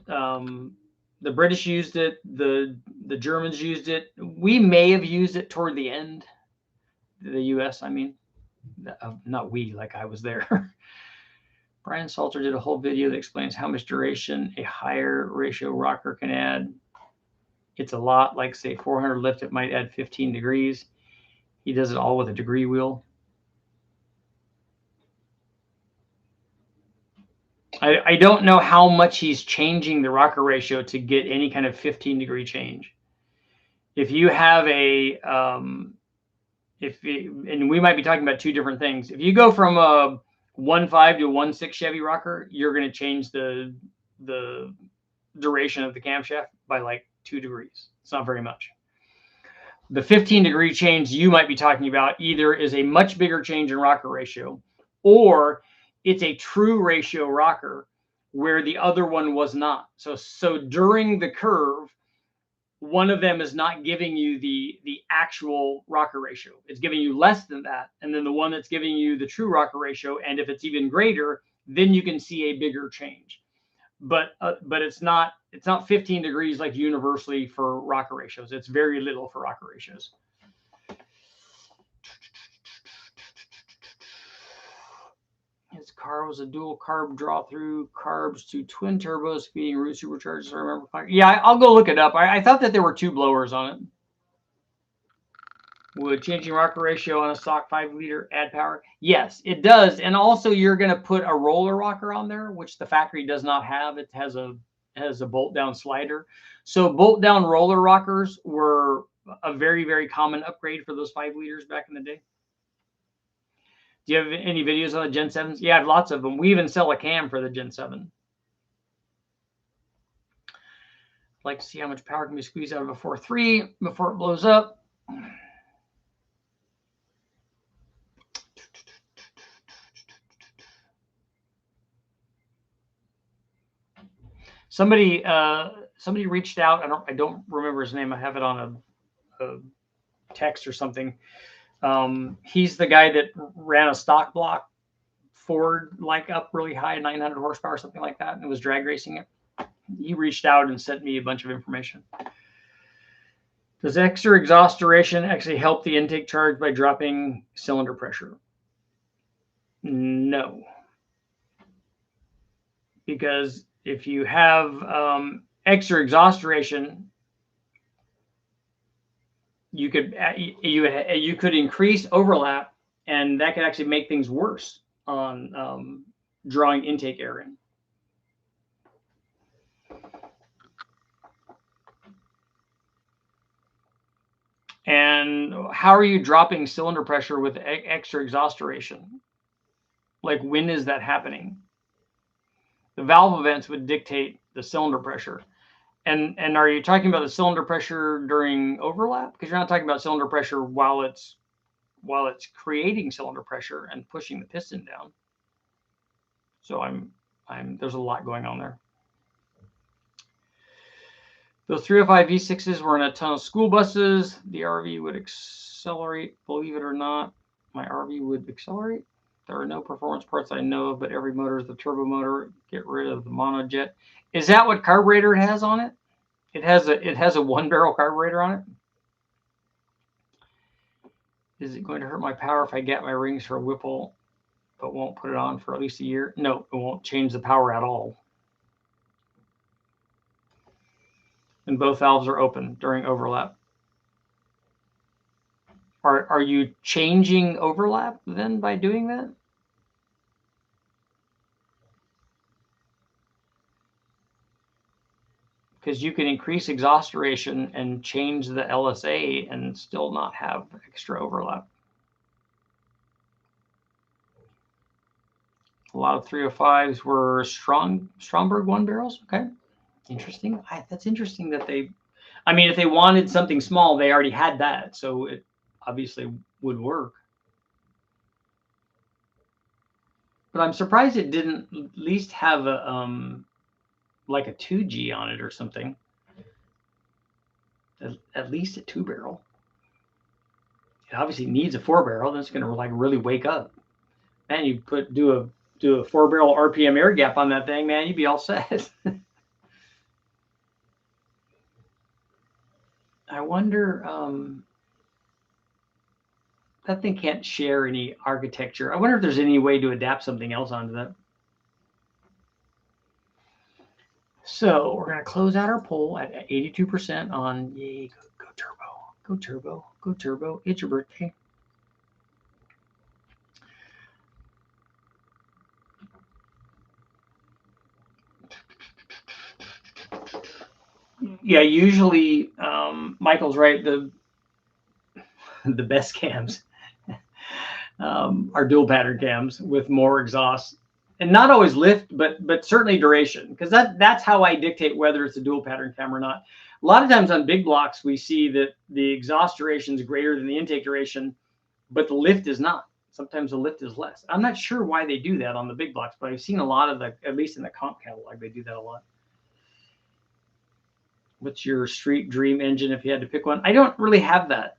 Speaker 1: The The British used it. The Germans used it. We may have used it toward the end. The U.S. I mean, not we, like I was there. Brian Salter did a whole video that explains how much duration a higher ratio rocker can add. It's a lot, like say 400 lift, it might add 15 degrees. He does it all with a degree wheel. I don't know how much he's changing the rocker ratio to get any kind of 15-degree change. If you have a, and we might be talking about two different things. If you go from a 1.5 to a 1.6 Chevy rocker, you're going to change the duration of the camshaft by like 2 degrees. It's not very much. The 15-degree change you might be talking about either is a much bigger change in rocker ratio, or it's a true ratio rocker where the other one was not. So during the curve, one of them is not giving you the actual rocker ratio. It's giving you less than that. And then the one that's giving you the true rocker ratio, and if it's even greater, then you can see a bigger change. But it's not 15 degrees like universally for rocker ratios. It's very little for rocker ratios. His car was a dual carb draw through carbs to twin turbos feeding root superchargers. I remember. Yeah, I'll go look it up. I thought that there were 2 blowers on it. Would changing rocker ratio on a stock 5-liter add power? Yes, it does. And also you're going to put a roller rocker on there, which the factory does not have. It has a bolt down slider. So bolt down roller rockers were a very, very common upgrade for those 5 liters back in the day. Do you have any videos on the Gen 7s? Yeah, I have lots of them. We even sell a cam for the Gen 7. I'd like to see how much power can be squeezed out of a 4.3 before it blows up. Somebody reached out. I don't remember his name. I have it on a text or something. He's the guy that ran a stock block Ford, like up really high, 900 horsepower, something like that, and was drag racing it. He reached out and sent me a bunch of information. Does extra exhaust duration actually help the intake charge by dropping cylinder pressure? No. Because if you have extra exhaust duration, you could increase overlap, and that could actually make things worse on drawing intake air in. And how are you dropping cylinder pressure with extra exhaust duration? Like, when is that happening? The valve events would dictate the cylinder pressure. And are you talking about the cylinder pressure during overlap? Because you're not talking about cylinder pressure while it's creating cylinder pressure and pushing the piston down. So there's a lot going on there. Those 305 V6s were in a ton of school buses. The RV would accelerate, believe it or not. My RV would accelerate. There are no performance parts I know of, but every motor is the turbo motor. Get rid of the monojet. Is that what carburetor it has on it? It has a 1-barrel carburetor on it. Is it going to hurt my power if I get my rings for a Whipple, but won't put it on for at least a year? No, it won't change the power at all. And both valves are open during overlap. Are you changing overlap then by doing that? Because you can increase exhaust duration and change the LSA and still not have extra overlap. A lot of 305s were Stromberg 1-barrels. Okay, interesting. That's interesting that if they wanted something small, they already had that, so it obviously would work. But I'm surprised it didn't at least have a like a 2G on it or something. At least a 2-barrel. It obviously needs a 4-barrel. That's going to like really wake up. Man, you do a 4-barrel RPM air gap on that thing, man, you'd be all set. I wonder, that thing can't share any architecture. I wonder if there's any way to adapt something else onto that. So we're going to close out our poll at 82% on, yay, go turbo, go turbo, go turbo. It's your birthday. Yeah, usually Michael's right. The best cams are dual pattern cams with more exhaust, and not always lift, but certainly duration, because that's how I dictate whether it's a dual pattern cam or not. A lot of times on big blocks, we see that the exhaust duration is greater than the intake duration, but the lift is not. Sometimes the lift is less. I'm not sure why they do that on the big blocks, but I've seen a lot of the, at least in the comp catalog, they do that a lot. What's your street dream engine if you had to pick one? I don't really have that.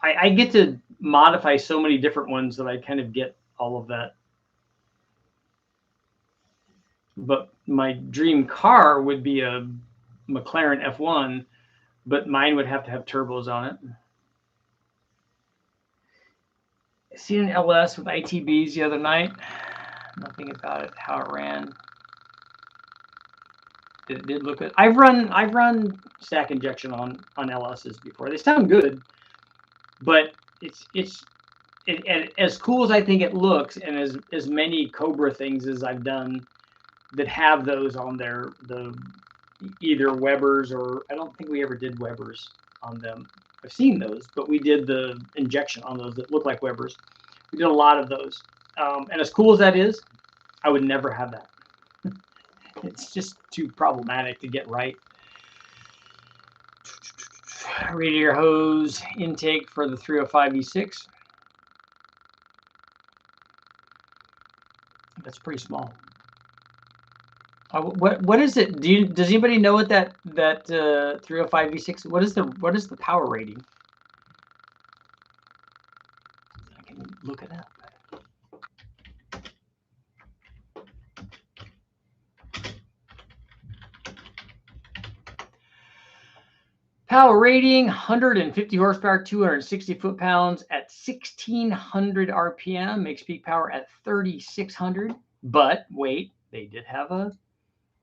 Speaker 1: I get to modify so many different ones that I kind of get all of that. But my dream car would be a McLaren F1, but mine would have to have turbos on it. I seen an LS with ITBs the other night. Nothing about it, how it ran. It did look good. I've run stack injection on LSs before. They sound good, but it's as cool as I think it looks, and as many Cobra things as I've done that have those on there, the either Webers, or I don't think we ever did Webers on them. I've seen those, but we did the injection on those that look like Webers. We did a lot of those, and as cool as that is, I would never have that. It's just too problematic to get right. Radiator hose intake for the 305 V6. That's pretty small. What is it? Does anybody know what that 305 V6? What is the power rating? I can look it up. Power rating, 150 horsepower, 260 foot-pounds at 1,600 RPM, makes peak power at 3,600. But wait, they did have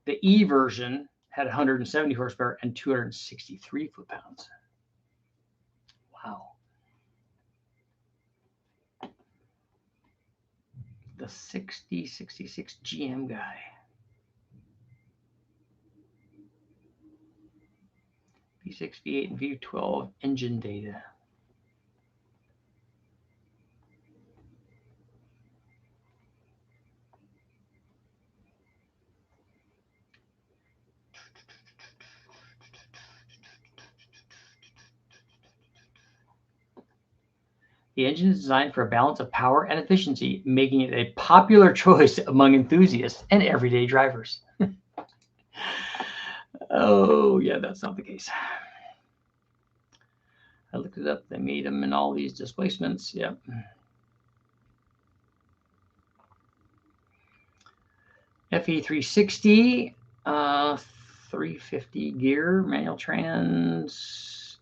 Speaker 1: the E version had 170 horsepower and 263 foot-pounds. Wow. The 6066 GM guy. V6, V8, and V12 engine data. The engine is designed for a balance of power and efficiency, making it a popular choice among enthusiasts and everyday drivers. Oh, yeah, that's not the case. I looked it up. They made them in all these displacements. Yep. FE360, 350 gear, manual trans,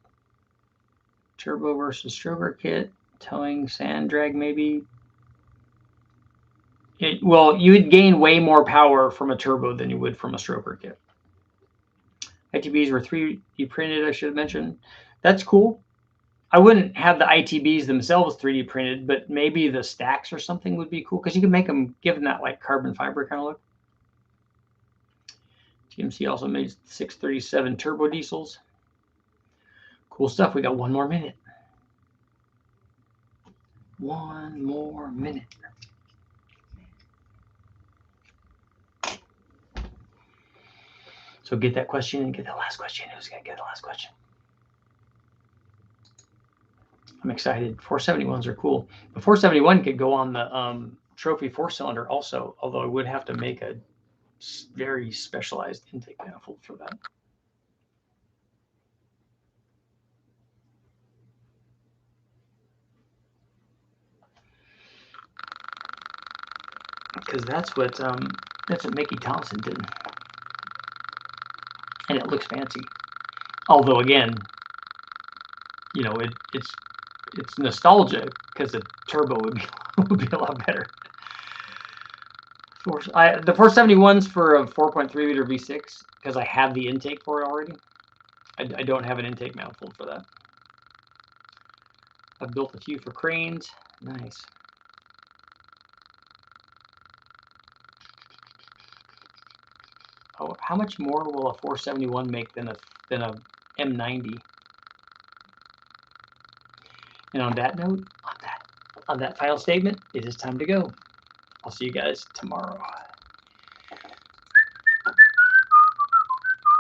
Speaker 1: turbo versus stroker kit, towing, sand drag maybe. Well, you would gain way more power from a turbo than you would from a stroker kit. ITBs were 3D printed, I should have mentioned. That's cool. I wouldn't have the ITBs themselves 3D printed, but maybe the stacks or something would be cool, because you can make them, give them that like carbon fiber kind of look. TMC also made 637 turbo diesels. Cool stuff. We got one more minute. One more minute. So get that question and get the last question. Who's going to get the last question? I'm excited. 471s are cool. The 471 could go on the trophy 4-cylinder also, although I would have to make a very specialized intake manifold for that. Because that's what Mickey Thompson did, and it looks fancy. Although again,
Speaker 2: you know, it's nostalgia because a turbo would be a lot better. The 471's for a 4.3 liter V6 because I have the intake for it already. I don't have an intake manifold for that. I've built a few for cranes. Nice. Oh, how much more will a 471 make than a M90? And on that note, on that final statement, it is time to go. I'll see you guys tomorrow.